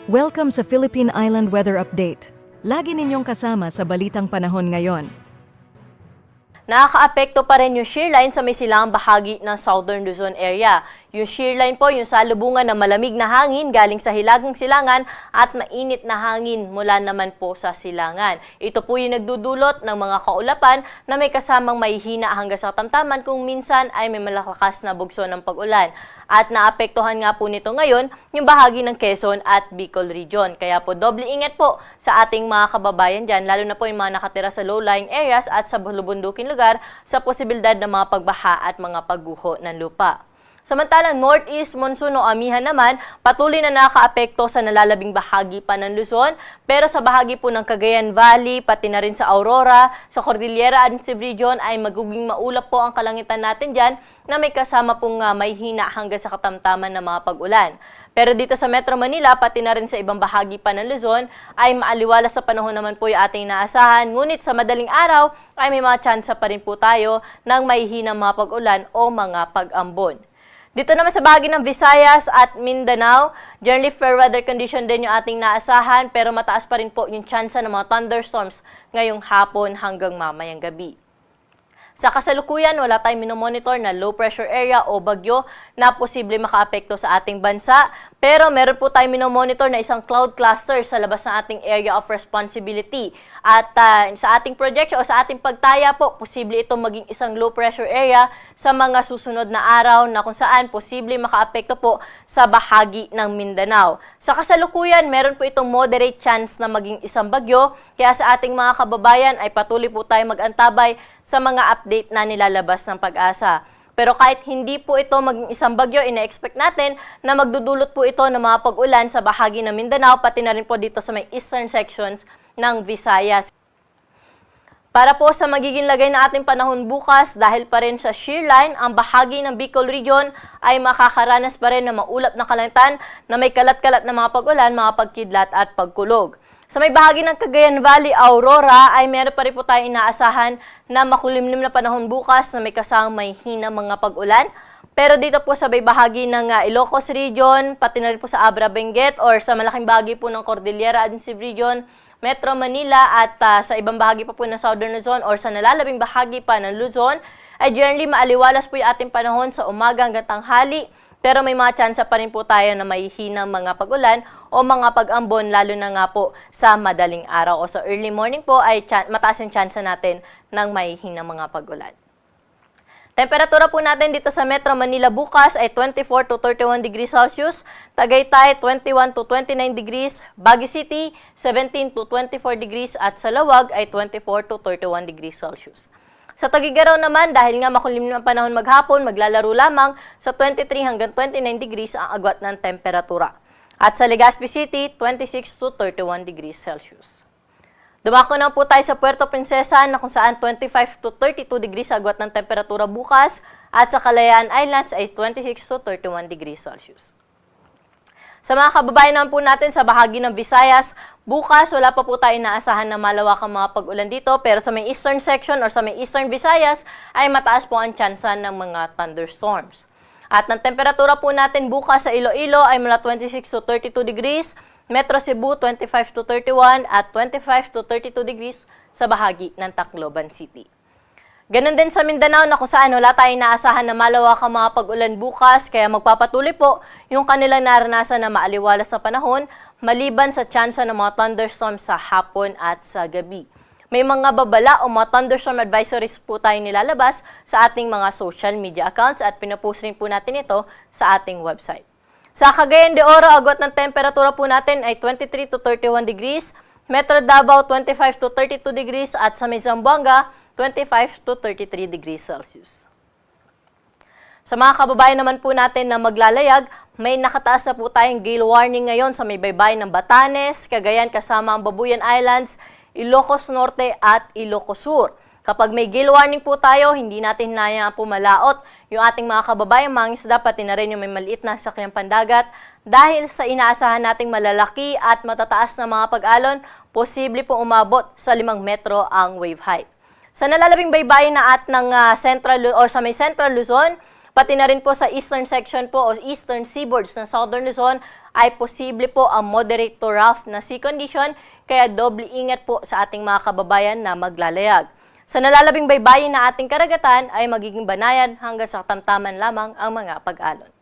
Welcome sa Philippine Island Weather Update. Lagi ninyong kasama sa balitang panahon ngayon. Nakakaapekto pa rin yung shear line sa may silangang bahagi ng Southern Luzon area. Yung shear line po, yung salubungan ng malamig na hangin galing sa hilagang silangan at mainit na hangin mula naman po sa silangan. Ito po yung nagdudulot ng mga kaulapan na may kasamang mahihina hanggang sa katamtaman kung minsan ay may malakas na bugso ng pag-ulan. At naapektuhan nga po nito ngayon yung bahagi ng Quezon at Bicol region. Kaya po doble ingat po sa ating mga kababayan dyan, lalo na po yung mga nakatira sa low-lying areas at sa bulubundukin lugar sa posibilidad ng mga pagbaha at mga pagguho ng lupa. Samantalang Northeast Monsoon o amihan naman, patuloy na nakakaapekto sa nalalabing bahagi pa ng Luzon, pero sa bahagi po ng Cagayan Valley, pati na rin sa Aurora, sa Cordillera Administrative Region ay magiging maulap po ang kalangitan natin dyan na may kasama pong may hina hanggang sa katamtaman ng mga pag-ulan. Pero dito sa Metro Manila, pati na rin sa ibang bahagi pa ng Luzon, ay maaliwalas sa panahon naman po yung ating naasahan. Ngunit sa madaling araw, ay may mga tsansa pa rin po tayo ng may hinang mga pag-ulan o mga pag-ambon. Dito naman sa bahagi ng Visayas at Mindanao, generally fair weather condition din yung ating naasahan pero mataas pa rin po yung tsansa ng mga thunderstorms ngayong hapon hanggang mamayang gabi. Sa kasalukuyan, wala tayong minomonitor na low pressure area o bagyo na posible makaapekto sa ating bansa. Pero meron po tayong minomonitor na isang cloud cluster sa labas ng ating area of responsibility. At sa ating projection o sa ating pagtaya po, posible itong maging isang low pressure area sa mga susunod na araw na kung saan posible makaapekto po sa bahagi ng Mindanao. Sa kasalukuyan, meron po itong moderate chance na maging isang bagyo. Kaya sa ating mga kababayan ay patuloy po tayo mag-antabay sa mga update na nilalabas ng Pag-asa. Pero kahit hindi po ito maging isang bagyo, ina-expect natin na magdudulot po ito ng mga pag-ulan sa bahagi ng Mindanao, pati na rin po dito sa may eastern sections ng Visayas. Para po sa magiging lagay na ating panahon bukas, dahil pa rin sa shear line, ang bahagi ng Bicol region ay makakaranas pa rin ng maulap na kalangitan na may kalat-kalat na mga pag-ulan, mga pagkidlat at pagkulog. Sa may bahagi ng Cagayan Valley, Aurora, ay meron pa rin po tayong inaasahan na makulimlim na panahon bukas na may kasamang may hina mga pag-ulan. Pero dito po sa may bahagi ng Ilocos Region, pati na rin po sa Abra Benguet or sa malaking bahagi po ng Cordillera Administrative Region, Metro Manila at sa ibang bahagi pa po ng Southern Luzon or sa nalalabing bahagi pa ng Luzon, ay generally maaliwalas po yung ating panahon sa umaga hanggang tanghali. Pero may mga tsansa pa rin po tayo na may hinang mga pag-ulan o mga pag-ambon lalo na nga po sa madaling araw o sa early morning po ay mataas yung tsansa natin ng may hinang mga pag-ulan. Temperatura po natin dito sa Metro Manila bukas ay 24 to 31 degrees Celsius, Tagaytay 21 to 29 degrees, Baguio City 17 to 24 degrees at sa Lawag ay 24 to 31 degrees Celsius. Sa Tagigaraw naman, dahil nga makulimlim ang panahon maghapon, maglalaro lamang sa 23 hanggang 29 degrees ang agwat ng temperatura. At sa Legazpi City, 26 to 31 degrees Celsius. Dumako na po tayo sa Puerto Princesa na kung saan 25 to 32 degrees agwat ng temperatura bukas at sa Kalayaan Islands ay 26 to 31 degrees Celsius. Sa mga kababayan naman po natin sa bahagi ng Visayas, bukas wala pa po tayo inaasahan na malawakang mga pag-ulan dito pero sa may eastern section or sa may eastern Visayas ay mataas po ang tsansa ng mga thunderstorms. At ng temperatura po natin bukas sa Iloilo ay mula 26 to 32 degrees, Metro Cebu 25 to 31 at 25 to 32 degrees sa bahagi ng Tacloban City. Ganon din sa Mindanao na kung saan wala tayong naasahan na malawakang mga pag-ulan bukas kaya magpapatuloy po yung kanilang naranasan na maaliwalas sa panahon maliban sa tsansa ng mga thunderstorms sa hapon at sa gabi. May mga babala o mga thunderstorm advisories po tayong nilalabas sa ating mga social media accounts at pinapost rin po natin ito sa ating website. Sa Cagayan de Oro, agwat ng temperatura po natin ay 23 to 31 degrees, Metro Davao 25 to 32 degrees at sa may Zamboanga 25 to 33 degrees Celsius. Sa mga kababayan naman po natin na maglalayag, may nakataas na po tayong gale warning ngayon sa may baybayin ng Batanes, Cagayan kasama ang Babuyan Islands, Ilocos Norte at Ilocos Sur. Kapag may gale warning po tayo, hindi natin hinayaan po malaot yung ating mga kababayang mangingisda pati na rin yung may maliit na sakyang pandagat dahil sa inaasahan nating malalaki at matataas na mga pag-alon, posible po umabot sa 5 metro ang wave height. Sa nalalabing baybayin na at ng Central o sa may Central Luzon, pati na rin po sa eastern section po o eastern seaboards ng Southern Luzon ay posible po ang moderate to rough na sea condition, kaya doble ingat po sa ating mga kababayan na maglalayag. Sa nalalabing baybayin na ating karagatan ay magiging banayan hanggang sa katamtaman lamang ang mga pag-alon.